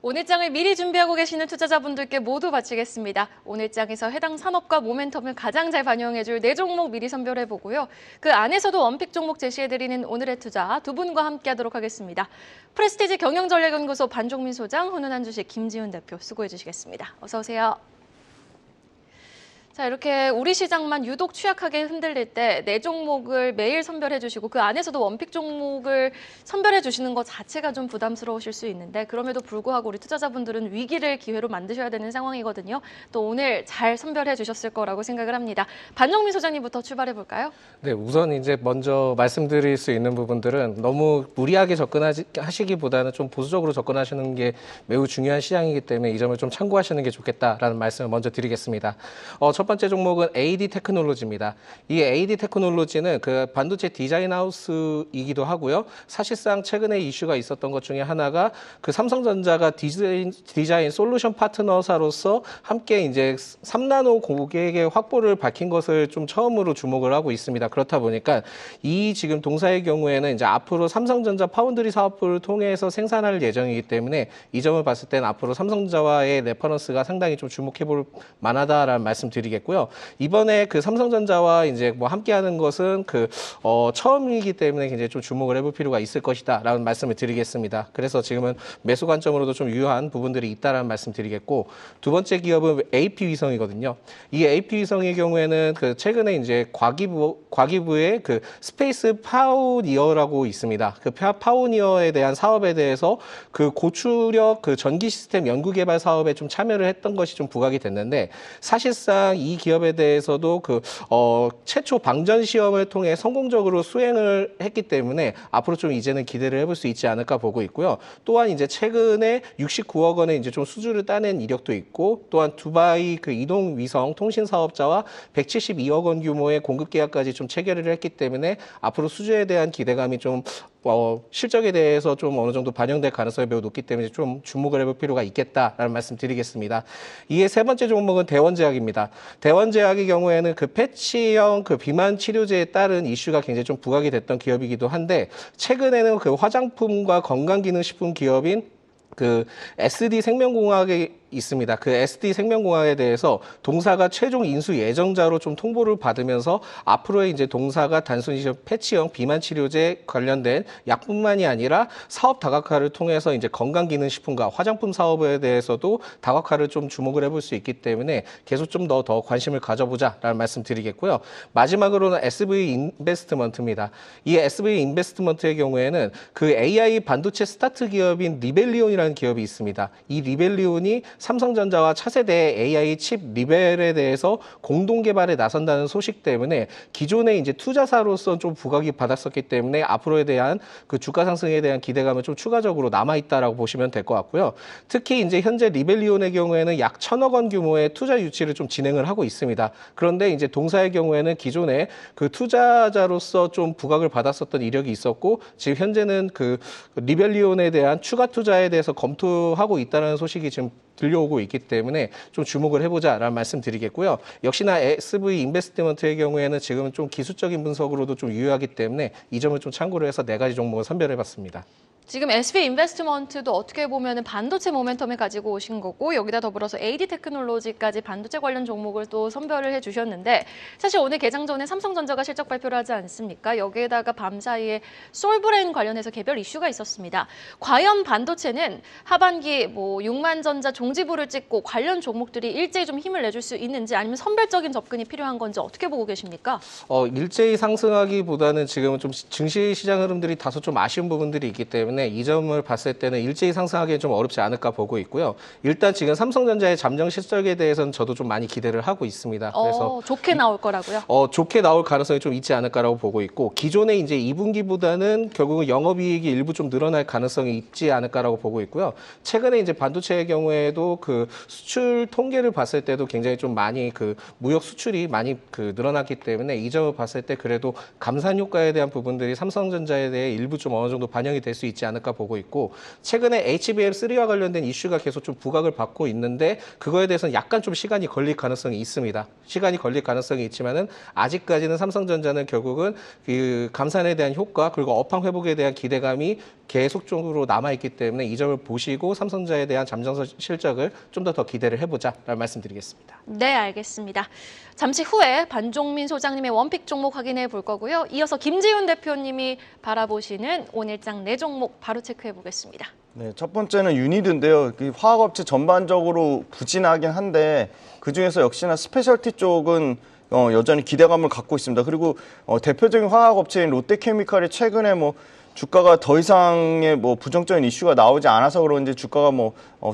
오늘장을 미리 준비하고 계시는 투자자분들께 모두 바치겠습니다. 오늘장에서 해당 산업과 모멘텀을 가장 잘 반영해줄 4종목 미리 선별해보고요. 그 안에서도 원픽 종목 제시해드리는 오늘의 투자 두 분과 함께하도록 하겠습니다. 프레스티지 경영전략연구소 반종민 소장, 훈훈한 주식 김지훈 대표 수고해주시겠습니다. 어서 오세요. 자, 이렇게 우리 시장만 유독 취약하게 흔들릴 때 4종목을 매일 선별해 주시고 그 안에서도 원픽 종목을 선별해 주시는 것 자체가 좀 부담스러우실 수 있는데 그럼에도 불구하고 우리 투자자분들은 위기를 기회로 만드셔야 되는 상황이거든요. 또 오늘 잘 선별해 주셨을 거라고 생각을 합니다. 반정민 소장님부터 출발해 볼까요? 네, 우선 이제 먼저 말씀드릴 수 있는 부분들은 너무 무리하게 접근하시기보다는 좀 보수적으로 접근하시는 게 매우 중요한 시장이기 때문에 이 점을 좀 참고하시는 게 좋겠다라는 말씀을 먼저 드리겠습니다. 첫 번째 종목은 AD 테크놀로지입니다. 이 AD 테크놀로지는 그 반도체 디자인 하우스이기도 하고요. 사실상 최근에 이슈가 있었던 것 중에 하나가 그 삼성전자가 디자인 솔루션 파트너사로서 함께 이제 3나노 고객의 확보를 밝힌 것을 좀 처음으로 주목을 하고 있습니다. 그렇다 보니까 이 지금 동사의 경우에는 이제 앞으로 삼성전자 파운드리 사업부를 통해서 생산할 예정이기 때문에 이 점을 봤을 때는 앞으로 삼성전자와의 레퍼런스가 상당히 좀 주목해 볼 만하다라는 말씀 드리겠고요. 이번에 그 삼성전자와 이제 뭐 함께하는 것은 처음이기 때문에 굉장히 좀 주목을 해볼 필요가 있을 것이다라는 말씀을 드리겠습니다. 그래서 지금은 매수 관점으로도 좀 유효한 부분들이 있다라는 말씀 드리겠고, 두 번째 기업은 AP 위성이거든요. 이 AP 위성의 경우에는 그 최근에 이제 과기부의 그 스페이스 파오니어라고 있습니다. 그 파오니어에 대한 사업에 대해서 그 고출력 그 전기 시스템 연구 개발 사업에 좀 참여를 했던 것이 좀 부각이 됐는데, 사실상 이 기업에 대해서도 최초 방전 시험을 통해 성공적으로 수행을 했기 때문에 앞으로 좀 이제는 기대를 해볼 수 있지 않을까 보고 있고요. 또한 이제 최근에 69억 원의 이제 좀 수주를 따낸 이력도 있고, 또한 두바이 그 이동 위성 통신 사업자와 172억 원 규모의 공급 계약까지 좀 체결을 했기 때문에 앞으로 수주에 대한 기대감이 좀 실적에 대해서 좀 어느 정도 반영될 가능성이 매우 높기 때문에 좀 주목을 해볼 필요가 있겠다라는 말씀 드리겠습니다. 이에 세 번째 종목은 대원제약입니다. 대원제약의 경우에는 그 패치형 그 비만 치료제에 따른 이슈가 굉장히 좀 부각이 됐던 기업이기도 한데, 최근에는 그 화장품과 건강기능식품 기업인 그 SD 생명공학에 있습니다. 그 SD 생명공학에 대해서 동사가 최종 인수 예정자로 좀 통보를 받으면서 앞으로의 이제 동사가 단순히 패치형 비만 치료제 관련된 약뿐만이 아니라 사업 다각화를 통해서 이제 건강기능식품과 화장품 사업에 대해서도 다각화를 좀 주목을 해볼 수 있기 때문에 계속 좀 더 관심을 가져보자라는 말씀 드리겠고요. 마지막으로는 SV 인베스트먼트입니다. 이 SV 인베스트먼트의 경우에는 그 AI 반도체 스타트 기업인 리벨리온이라는 기업이 있습니다. 이 리벨리온이 삼성전자와 차세대 AI 칩 리벨에 대해서 공동 개발에 나선다는 소식 때문에 기존의 이제 투자사로서 좀 부각이 받았었기 때문에 앞으로에 대한 그 주가 상승에 대한 기대감은 좀 추가적으로 남아 있다라고 보시면 될 것 같고요. 특히 이제 현재 리벨리온의 경우에는 약 1,000억 원 규모의 투자 유치를 좀 진행을 하고 있습니다. 그런데 이제 동사의 경우에는 기존에 그 투자자로서 좀 부각을 받았었던 이력이 있었고, 지금 현재는 그 리벨리온에 대한 추가 투자에 대해서 검토하고 있다는 소식이 지금 들려오고 있기 때문에 좀 주목을 해보자라는 말씀 드리겠고요. 역시나 SV 인베스트먼트의 경우에는 지금은 좀 기술적인 분석으로도 좀 유효하기 때문에 이 점을 좀 참고로 해서 4가지 종목을 선별해봤습니다. 지금 SV 인베스트먼트도 어떻게 보면 반도체 모멘텀을 가지고 오신 거고, 여기다 더불어서 AD 테크놀로지까지 반도체 관련 종목을 또 선별을 해주셨는데, 사실 오늘 개장 전에 삼성전자가 실적 발표를 하지 않습니까? 여기에다가 밤사이에 솔브레인 관련해서 개별 이슈가 있었습니다. 과연 반도체는 하반기 6만전자 종지부를 찍고 관련 종목들이 일제히 좀 힘을 내줄 수 있는지, 아니면 선별적인 접근이 필요한 건지 어떻게 보고 계십니까? 일제히 상승하기보다는 지금은 좀 증시 시장 흐름들이 다소 좀 아쉬운 부분들이 있기 때문에 이 점을 봤을 때는 일제히 상승하기는 좀 어렵지 않을까 보고 있고요. 일단 지금 삼성전자의 잠정 실적에 대해서는 저도 좀 많이 기대를 하고 있습니다. 그래서 좋게 나올 거라고요? 좋게 나올 가능성이 좀 있지 않을까라고 보고 있고, 기존에 이제 2분기보다는 결국은 영업이익이 일부 좀 늘어날 가능성이 있지 않을까라고 보고 있고요. 최근에 이제 반도체의 경우에도 그 수출 통계를 봤을 때도 굉장히 좀 많이 그 무역 수출이 많이 그 늘어났기 때문에 이 점을 봤을 때 그래도 감산 효과에 대한 부분들이 삼성전자에 대해 일부 좀 어느 정도 반영이 될 수 있지 않을까 보고 있고, 최근에 HBM3와 관련된 이슈가 계속 좀 부각을 받고 있는데 그거에 대해서는 약간 좀 시간이 걸릴 가능성이 있습니다. 시간이 걸릴 가능성이 있지만은 아직까지는 삼성전자는 결국은 그 감산에 대한 효과 그리고 업황 회복에 대한 기대감이 계속적으로 남아있기 때문에 이 점을 보시고 삼성전자에 대한 잠정서 실적을 좀 더 기대를 해보자라는 말씀드리겠습니다. 네, 알겠습니다. 잠시 후에 반종민 소장님의 원픽 종목 확인해 볼 거고요. 이어서 김지훈 대표님이 바라보시는 오늘장 네 종목 바로 체크해 보겠습니다. 네, 첫 번째는 유니드인데요. 화학업체 전반적으로 부진하긴 한데 그중에서 역시나 스페셜티 쪽은 여전히 기대감을 갖고 있습니다. 그리고 대표적인 화학업체인 롯데케미칼이 최근에 주가가 더 이상의 부정적인 이슈가 나오지 않아서 그런지 주가가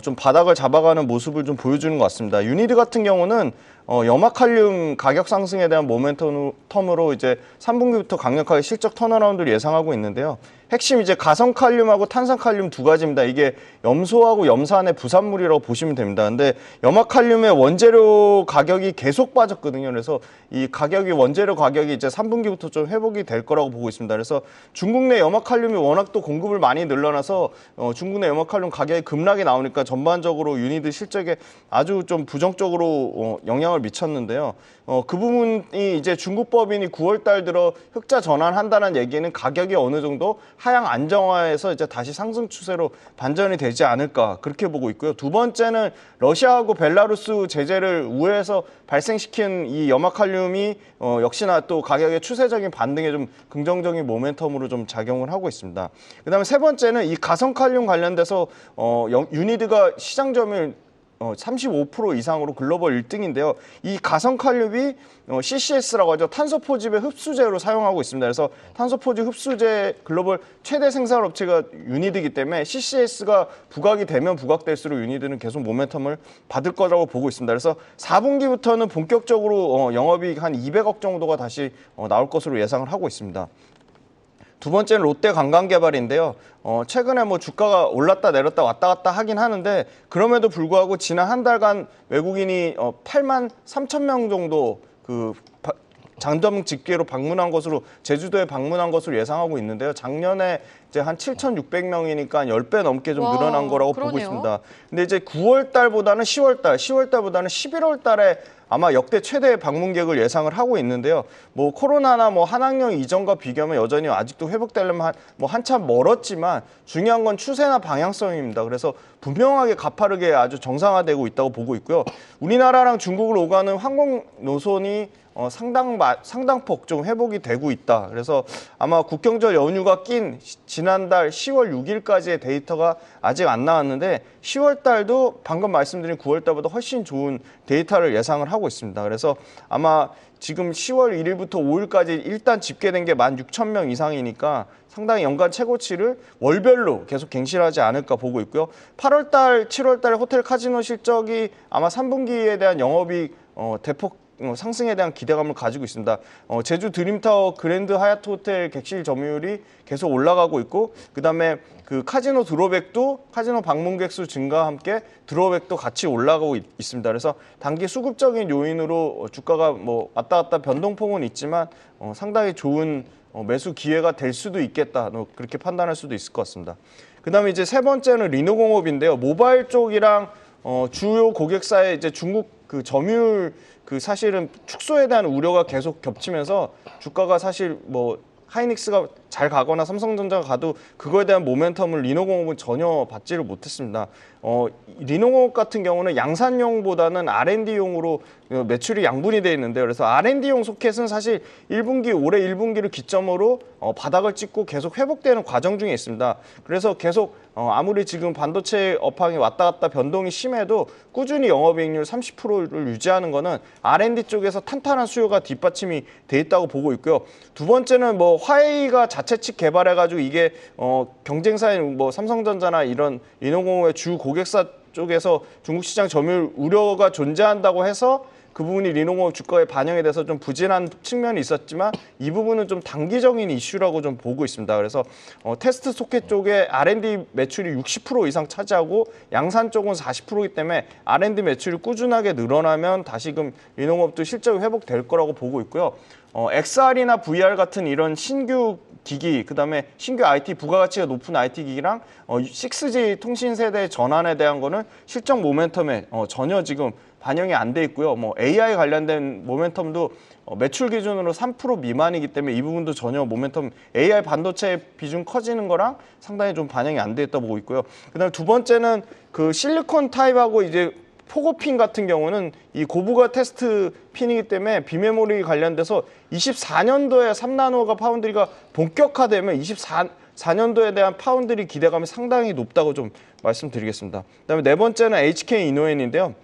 좀 바닥을 잡아가는 모습을 좀 보여주는 것 같습니다. 유니드 같은 경우는 염화칼륨 가격 상승에 대한 모멘텀으로 이제 3분기부터 강력하게 실적 턴어라운드를 예상하고 있는데요. 핵심 이제 가성칼륨하고 탄산칼륨 두 가지입니다. 이게 염소하고 염산의 부산물이라고 보시면 됩니다. 근데 염화칼륨의 원재료 가격이 계속 빠졌거든요. 그래서 이 원재료 가격이 이제 3분기부터 좀 회복이 될 거라고 보고 있습니다. 그래서 중국 내 염화칼륨이 워낙 또 공급을 많이 늘어나서 중국 내 염화칼륨 가격이 급락이 나오니까 전반적으로 유니드 실적에 아주 좀 부정적으로 영향을 미쳤는데요. 그 부분이 이제 중국 법인이 9월 달 들어 흑자 전환한다는 얘기는 가격이 어느 정도 하향 안정화해서 이제 다시 상승 추세로 반전이 되지 않을까 그렇게 보고 있고요. 두 번째는 러시아하고 벨라루스 제재를 우회해서 발생시킨 이 염화칼륨이 역시나 또 가격의 추세적인 반등에 좀 긍정적인 모멘텀으로 좀 작용을 하고 있습니다. 그다음에 세 번째는 이 가성칼륨 관련돼서 유니드가 시장 점유율 35% 이상으로 글로벌 1등인데요. 이 가성칼륨이 CCS라고 하죠. 탄소포집의 흡수제로 사용하고 있습니다. 그래서 탄소포집 흡수제 글로벌 최대 생산업체가 유니드이기 때문에 CCS가 부각이 되면 부각될수록 유니드는 계속 모멘텀을 받을 거라고 보고 있습니다. 그래서 4분기부터는 본격적으로 영업이익 한 200억 정도가 다시 나올 것으로 예상을 하고 있습니다. 두 번째는 롯데 관광개발인데요. 최근에 주가가 올랐다 내렸다 왔다 갔다 하긴 하는데 그럼에도 불구하고 지난 한 달간 외국인이 8만 3천 명 정도 장점 집계로 방문한 것으로 제주도에 방문한 것으로 예상하고 있는데요. 작년에 이제 한 7,600명이니까 10배 넘게 좀 늘어난 거라고 그러네요. 보고 있습니다. 근데 이제 9월 달보다는 10월 달보다는 11월 달에 아마 역대 최대 방문객을 예상을 하고 있는데요. 코로나나 한학령 이전과 비교하면 여전히 아직도 회복되려면 한참 멀었지만 중요한 건 추세나 방향성입니다. 그래서 분명하게 가파르게 아주 정상화되고 있다고 보고 있고요. 우리나라랑 중국을 오가는 항공 노선이 상당폭 좀 회복이 되고 있다. 그래서 아마 국경절 연휴가 낀 지난달 10월 6일까지의 데이터가 아직 안 나왔는데 10월 달도 방금 말씀드린 9월 달보다 훨씬 좋은 데이터를 예상을 하고 있습니다. 그래서 아마 지금 10월 1일부터 5일까지 일단 집계된 게 16,000명 이상이니까 상당히 연간 최고치를 월별로 계속 갱신하지 않을까 보고 있고요. 8월 달, 7월 달에 호텔 카지노 실적이 아마 3분기에 대한 영업이익 대폭 상승에 대한 기대감을 가지고 있습니다. 제주 드림타워 그랜드 하얏트 호텔 객실 점유율이 계속 올라가고 있고 그다음에 카지노 드로백도 카지노 방문객 수 증가와 함께 드로백도 같이 올라가고 있습니다. 그래서 단기 수급적인 요인으로 주가가 왔다 갔다 변동폭은 있지만 상당히 좋은 매수 기회가 될 수도 있겠다. 그렇게 판단할 수도 있을 것 같습니다. 그다음에 이제 세 번째는 리노공업인데요. 모바일 쪽이랑 주요 고객사의 이제 중국 점유율 사실은 축소에 대한 우려가 계속 겹치면서 주가가 사실 하이닉스가 잘 가거나 삼성전자가 가도 그거에 대한 모멘텀을 리노공업은 전혀 받지를 못했습니다. 리노공업 같은 경우는 양산용보다는 R&D용으로 매출이 양분이 돼 있는데요. 그래서 R&D용 소켓은 사실 올해 1분기를 기점으로 바닥을 찍고 계속 회복되는 과정 중에 있습니다. 그래서 계속 아무리 지금 반도체 업황이 왔다 갔다 변동이 심해도 꾸준히 영업이익률 30%를 유지하는 거는 R&D 쪽에서 탄탄한 수요가 뒷받침이 돼 있다고 보고 있고요. 두 번째는 화웨이가 자체 측 개발해가지고 이게 경쟁사인 삼성전자나 이런 리노공업의 주 고객사 쪽에서 중국 시장 점유율 우려가 존재한다고 해서 그 부분이 리노공업 주가에 반영이 돼서 좀 부진한 측면이 있었지만 이 부분은 좀 단기적인 이슈라고 좀 보고 있습니다. 그래서 테스트 소켓 쪽에 R&D 매출이 60% 이상 차지하고 양산 쪽은 40%이기 때문에 R&D 매출이 꾸준하게 늘어나면 다시금 리노공업도 실적이 회복될 거라고 보고 있고요. XR이나 VR 같은 이런 신규 기기, 그다음에 신규 IT 부가가치가 높은 IT 기기랑 6G 통신 세대 전환에 대한 거는 실적 모멘텀에 전혀 지금 반영이 안 돼 있고요. 뭐 AI 관련된 모멘텀도 매출 기준으로 3% 미만이기 때문에 이 부분도 전혀 모멘텀 AI 반도체 비중 커지는 거랑 상당히 좀 반영이 안 돼 있다 보고 있고요. 그다음에 두 번째는 그 실리콘 타입하고 이제 포고핀 같은 경우는 이 고부가 테스트 핀이기 때문에 비메모리 관련돼서 24년도에 3나노가 파운드리가 본격화되면 24년도에 대한 파운드리 기대감이 상당히 높다고 좀 말씀드리겠습니다. 그다음에 네 번째는 HK 이노엔인데요.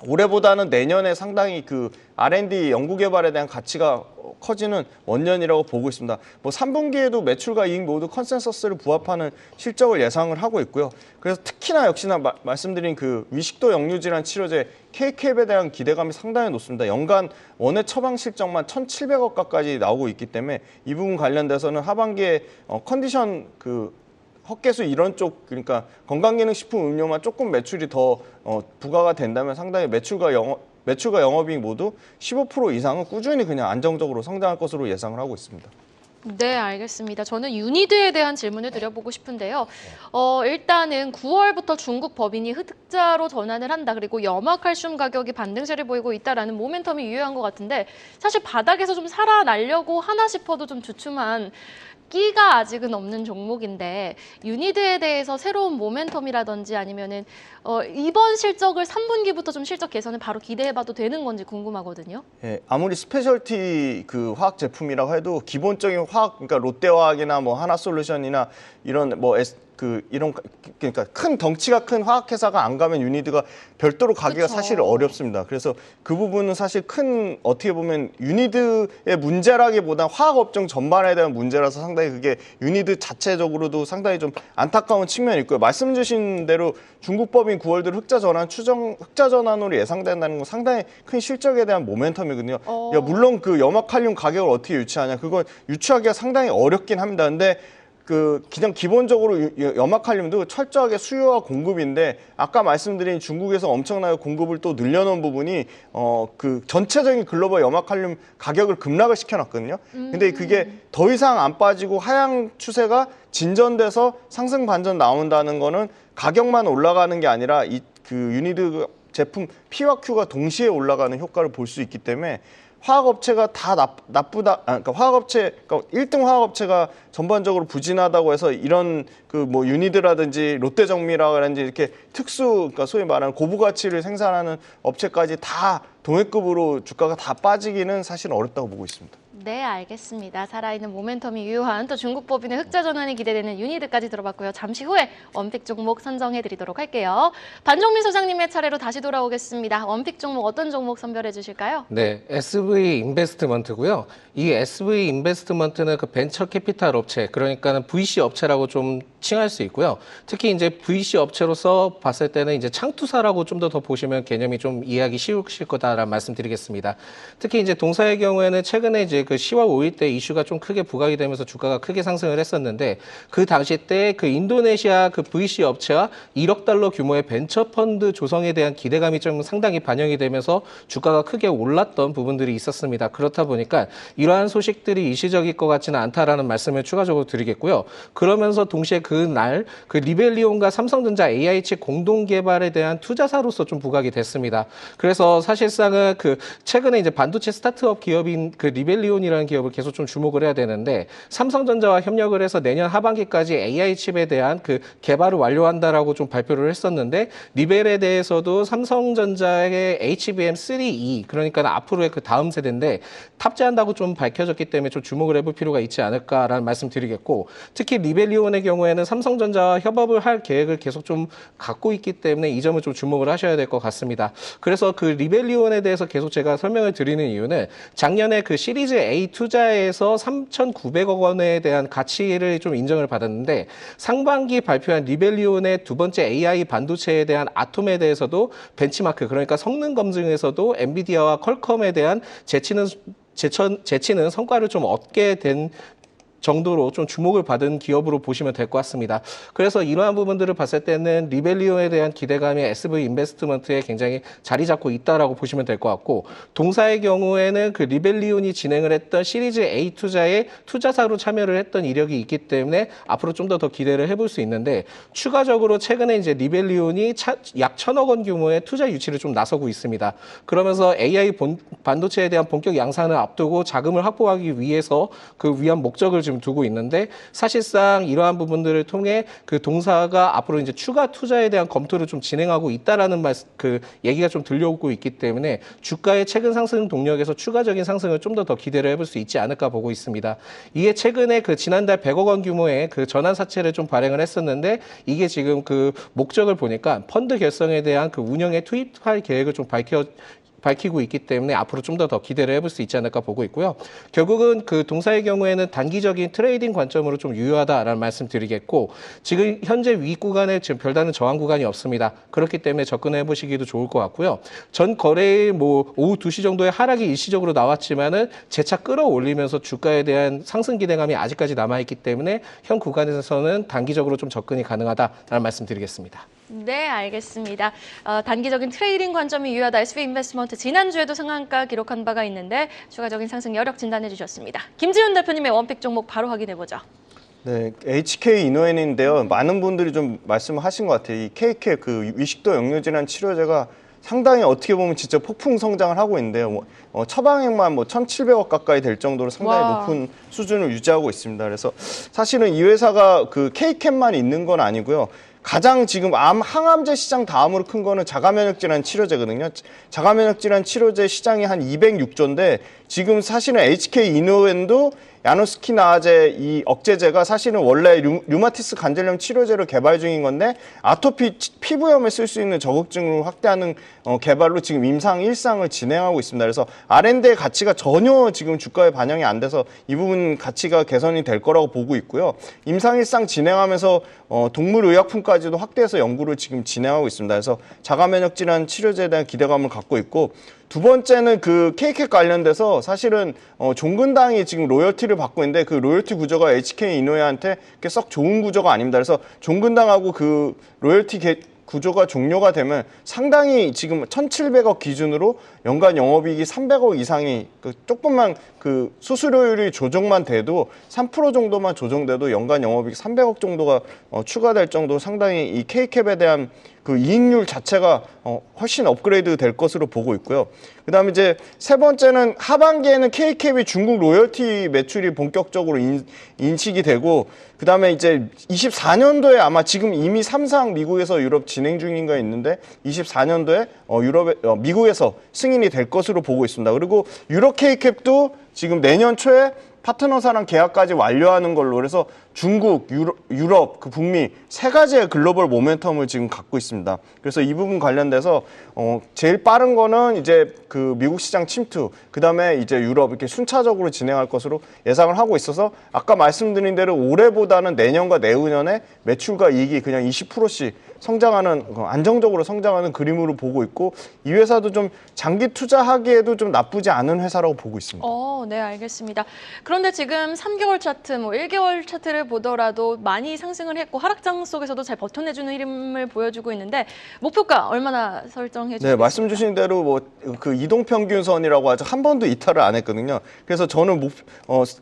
올해보다는 내년에 상당히 그 R&D 연구개발에 대한 가치가 커지는 원년이라고 보고 있습니다. 뭐 3분기에도 매출과 이익 모두 컨센서스를 부합하는 실적을 예상을 하고 있고요. 그래서 특히나 역시나 말씀드린 그 위식도 역류질환 치료제 K캡에 대한 기대감이 상당히 높습니다. 연간 원해 처방 실적만 1,700억 가까이 나오고 있기 때문에 이 부분 관련돼서는 하반기에 컨디션 그 헛개수 이런 쪽, 그러니까 건강기능식품 음료만 조금 매출이 더 부과가 된다면 상당히 매출과 영업이익 모두 15% 이상은 꾸준히 그냥 안정적으로 성장할 것으로 예상을 하고 있습니다. 네, 알겠습니다. 저는 유니드에 대한 질문을 드려보고 싶은데요. 일단은 9월부터 중국 법인이 흑자로 전환을 한다. 그리고 염화칼슘 가격이 반등세를 보이고 있다라는 모멘텀이 유효한 것 같은데 사실 바닥에서 좀 살아나려고 하나 싶어도 좀 주춤한 끼가 아직은 없는 종목인데 유니드에 대해서 새로운 모멘텀이라든지 아니면은 이번 실적을 3분기부터 좀 실적 개선을 바로 기대해봐도 되는 건지 궁금하거든요. 예, 아무리 스페셜티 그 화학 제품이라고 해도 기본적인 화학, 그러니까 롯데화학이나 뭐 하나솔루션이나 이런 뭐 이런 그러니까 큰 덩치가 큰 화학회사가 안 가면 유니드가 별도로 가기가 그쵸. 사실 어렵습니다. 그래서 그 부분은 사실 큰 어떻게 보면 유니드의 문제라기보다 화학업종 전반에 대한 문제라서 상당히 그게 유니드 자체적으로도 상당히 좀 안타까운 측면이 있고요. 말씀 주신 대로 중국 법인 9월들 흑자 전환으로 예상된다는 건 상당히 큰 실적에 대한 모멘텀이거든요. 야, 물론 그 염화칼륨 가격을 어떻게 유치하냐, 그건 유추하기가 상당히 어렵긴 합니다. 근데 그냥 기본적으로 염화칼륨도 철저하게 수요와 공급인데 아까 말씀드린 중국에서 엄청나게 공급을 또 늘려놓은 부분이 그 전체적인 글로벌 염화칼륨 가격을 급락을 시켜놨거든요. 근데 그게 더 이상 안 빠지고 하향 추세가 진전돼서 상승 반전 나온다는 거는 가격만 올라가는 게 아니라 그 유니드 제품 P와 Q가 동시에 올라가는 효과를 볼 수 있기 때문에 화학업체가 다 나쁘다, 그러니까 그러니까 1등 화학업체가 전반적으로 부진하다고 해서 이런 그 뭐 유니드라든지 롯데정밀화라든지 이렇게 그러니까 소위 말하는 고부가치를 생산하는 업체까지 다 동해급으로 주가가 다 빠지기는 사실 어렵다고 보고 있습니다. 네, 알겠습니다. 살아있는 모멘텀이 유효한 또 중국 법인의 흑자 전환이 기대되는 유니드까지 들어봤고요. 잠시 후에 원픽 종목 선정해드리도록 할게요. 반종민 소장님의 차례로 다시 돌아오겠습니다. 원픽 종목 어떤 종목 선별해 주실까요? 네, SV 인베스트먼트고요. 이 SV 인베스트먼트는 그 벤처 캐피탈 업체, 그러니까는 VC 업체라고 좀 칭할 수 있고요. 특히 이제 VC 업체로서 봤을 때는 이제 창투사라고 좀 더 보시면 개념이 좀 이해하기 쉬우실 거다라는 말씀드리겠습니다. 특히 이제 동사의 경우에는 최근에 이제 그 10월 5일 때 이슈가 좀 크게 부각이 되면서 주가가 크게 상승을 했었는데 그 당시 때 그 인도네시아 그 VC 업체와 1억 달러 규모의 벤처 펀드 조성에 대한 기대감이 좀 상당히 반영이 되면서 주가가 크게 올랐던 부분들이 있었습니다. 그렇다 보니까 이러한 소식들이 일시적일 것 같지는 않다라는 말씀을 추가적으로 드리겠고요. 그러면서 동시에 그날 그 리벨리온과 삼성전자 AI 칩 공동 개발에 대한 투자사로서 좀 부각이 됐습니다. 그래서 사실상은 그 최근에 이제 반도체 스타트업 기업인 그 리벨리온이라는 기업을 계속 좀 주목을 해야 되는데 삼성전자와 협력을 해서 내년 하반기까지 AI 칩에 대한 그 개발을 완료한다라고 좀 발표를 했었는데 리벨에 대해서도 삼성전자의 HBM3E 그러니까 앞으로의 그 다음 세대인데 탑재한다고 좀 밝혀졌기 때문에 좀 주목을 해볼 필요가 있지 않을까라는 말씀드리겠고 특히 리벨리온의 경우에는 삼성전자와 협업을 할 계획을 계속 좀 갖고 있기 때문에 이 점을 좀 주목을 하셔야 될 것 같습니다. 그래서 그 리벨리온에 대해서 계속 제가 설명을 드리는 이유는 작년에 그 시리즈 A 투자에서 3,900억 원에 대한 가치를 좀 인정을 받았는데 상반기 발표한 리벨리온의 두 번째 AI 반도체에 대한 아톰에 대해서도 벤치마크 그러니까 성능 검증에서도 엔비디아와 퀄컴에 대한 제치는 성과를 좀 얻게 된 정도로 좀 주목을 받은 기업으로 보시면 될 것 같습니다. 그래서 이러한 부분들을 봤을 때는 리벨리온에 대한 기대감이 SV 인베스트먼트에 굉장히 자리 잡고 있다라고 보시면 될 것 같고, 동사의 경우에는 그 리벨리온이 진행을 했던 시리즈 A 투자에 투자사로 참여를 했던 이력이 있기 때문에 앞으로 좀 더 기대를 해볼 수 있는데, 추가적으로 최근에 이제 리벨리온이 약 1,000억 원 규모의 투자 유치를 좀 나서고 있습니다. 그러면서 AI 반도체에 대한 본격 양산을 앞두고 자금을 확보하기 위해서 그 위한 목적을 지금 두고 있는데, 사실상 이러한 부분들을 통해 그 동사가 앞으로 이제 추가 투자에 대한 검토를 좀 진행하고 있다라는 그 얘기가 좀 들려오고 있기 때문에 주가의 최근 상승 동력에서 추가적인 상승을 좀 더 기대를 해볼 수 있지 않을까 보고 있습니다. 이게 최근에 그 지난달 100억 원 규모의 그 전환 사채를 좀 발행을 했었는데, 이게 지금 그 목적을 보니까 펀드 결성에 대한 그 운영에 투입할 계획을 좀 밝히고 있기 때문에 앞으로 좀 더 기대를 해볼 수 있지 않을까 보고 있고요. 결국은 그 동사의 경우에는 단기적인 트레이딩 관점으로 좀 유효하다라는 말씀 드리겠고, 지금 현재 위 구간에 지금 별다른 저항 구간이 없습니다. 그렇기 때문에 접근해 보시기도 좋을 것 같고요. 전 거래일 뭐 오후 2시 정도에 하락이 일시적으로 나왔지만은 재차 끌어올리면서 주가에 대한 상승 기대감이 아직까지 남아있기 때문에 현 구간에서는 단기적으로 좀 접근이 가능하다라는 말씀 드리겠습니다. 네, 알겠습니다. 단기적인 트레이딩 관점이 유효하다. SV 인베스트먼트 지난주에도 상한가 기록한 바가 있는데 추가적인 상승 여력 진단해 주셨습니다. 김지훈 대표님의 원픽 종목 바로 확인해보죠. 네, HK 이노엔인데요. 많은 분들이 좀 말씀을 하신 것 같아요. 이 KK 그 위식도 역류질환 치료제가 상당히 어떻게 보면 진짜 폭풍 성장을 하고 있는데요. 처방액만 1,700억 가까이 될 정도로 상당히 와. 높은 수준을 유지하고 있습니다. 그래서 사실은 이 회사가 그 K캡만 있는 건 아니고요. 가장 지금 항암제 시장 다음으로 큰 거는 자가면역질환 치료제거든요. 자가면역질환 치료제 시장이 한 206조인데 지금 사실은 HK 이노엔도 야노스키나제 이 억제제가 사실은 원래 류마티스 관절염 치료제로 개발 중인 건데, 아토피 피부염에 쓸 수 있는 저극증을 확대하는 개발로 지금 임상 1상을 진행하고 있습니다. 그래서 R&D의 가치가 전혀 지금 주가에 반영이 안 돼서 이 부분 가치가 개선이 될 거라고 보고 있고요. 임상 1상 진행하면서 동물의약품까지도 확대해서 연구를 지금 진행하고 있습니다. 그래서 자가면역 질환 치료제에 대한 기대감을 갖고 있고, 두 번째는 그 KK 관련돼서 사실은 종근당이 지금 로열티를 받고 있는데, 그 로열티 구조가 HK 이노웨한테 썩 좋은 구조가 아닙니다. 그래서 종근당하고 그 로열티 구조가 종료가 되면 상당히 지금 1,700억 기준으로 연간 영업이익이 300억 이상이 조금만 그 수수료율이 조정만 돼도 3% 정도만 조정돼도 연간 영업이익 300억 정도가 추가될 정도로 상당히 이 K캡에 대한 그 이익률 자체가 훨씬 업그레이드 될 것으로 보고 있고요. 그다음에 이제 세 번째는 하반기에는 K캡이 중국 로열티 매출이 본격적으로 인식이 되고, 그다음에 이제 24년도에 아마 지금 이미 3상 미국에서 유럽 진행 중인 거 있는데 24년도에 미국에서 승인이 될 것으로 보고 있습니다. 그리고 유럽 K캡도 지금 내년 초에 파트너사랑 계약까지 완료하는 걸로, 그래서 중국, 유럽, 그 북미 세 가지의 글로벌 모멘텀을 지금 갖고 있습니다. 그래서 이 부분 관련돼서 제일 빠른 거는 이제 그 미국 시장 침투, 그다음에 이제 유럽 이렇게 순차적으로 진행할 것으로 예상을 하고 있어서, 아까 말씀드린 대로 올해보다는 내년과 내후년에 매출과 이익이 그냥 20%씩 성장하는, 안정적으로 성장하는 그림으로 보고 있고, 이 회사도 좀 장기 투자하기에도 좀 나쁘지 않은 회사라고 보고 있습니다. 네, 알겠습니다. 그런데 지금 3개월 차트, 1개월 차트를 보더라도 많이 상승을 했고 하락장 속에서도 잘 버텨내주는 흐름을 보여주고 있는데, 목표가 얼마나 설정해 주시겠습니까? 네, 말씀 주신 대로 그 이동평균선이라고 아직 한 번도 이탈을 안 했거든요. 그래서 저는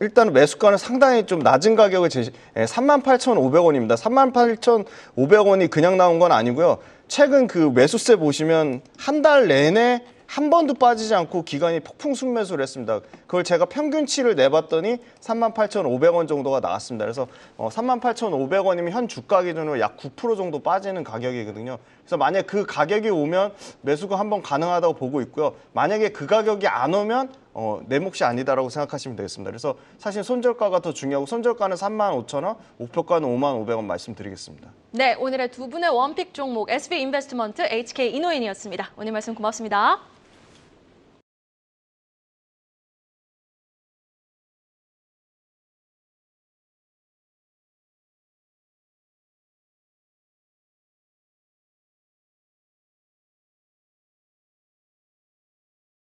일단 매수가는 상당히 좀 낮은 가격을 38,500원입니다. 38,500원이 그냥 나온 건 아니고요. 최근 그 매수세 보시면 한 달 내내 한 번도 빠지지 않고 기관이 폭풍 순매수를 했습니다. 그걸 제가 평균치를 내봤더니 38,500원 정도가 나왔습니다. 그래서 38,500원이면 현 주가 기준으로 약 9% 정도 빠지는 가격이거든요. 그래서 만약 그 가격이 오면 매수가 한번 가능하다고 보고 있고요. 만약에 그 가격이 안 오면 내 몫이 아니다라고 생각하시면 되겠습니다. 그래서 사실 손절가가 더 중요하고, 손절가는 35,000원, 목표가는 55,500원 말씀드리겠습니다. 네, 오늘의 두 분의 원픽 종목 SV 인베스트먼트 HK 이노인이었습니다. 오늘 말씀 고맙습니다.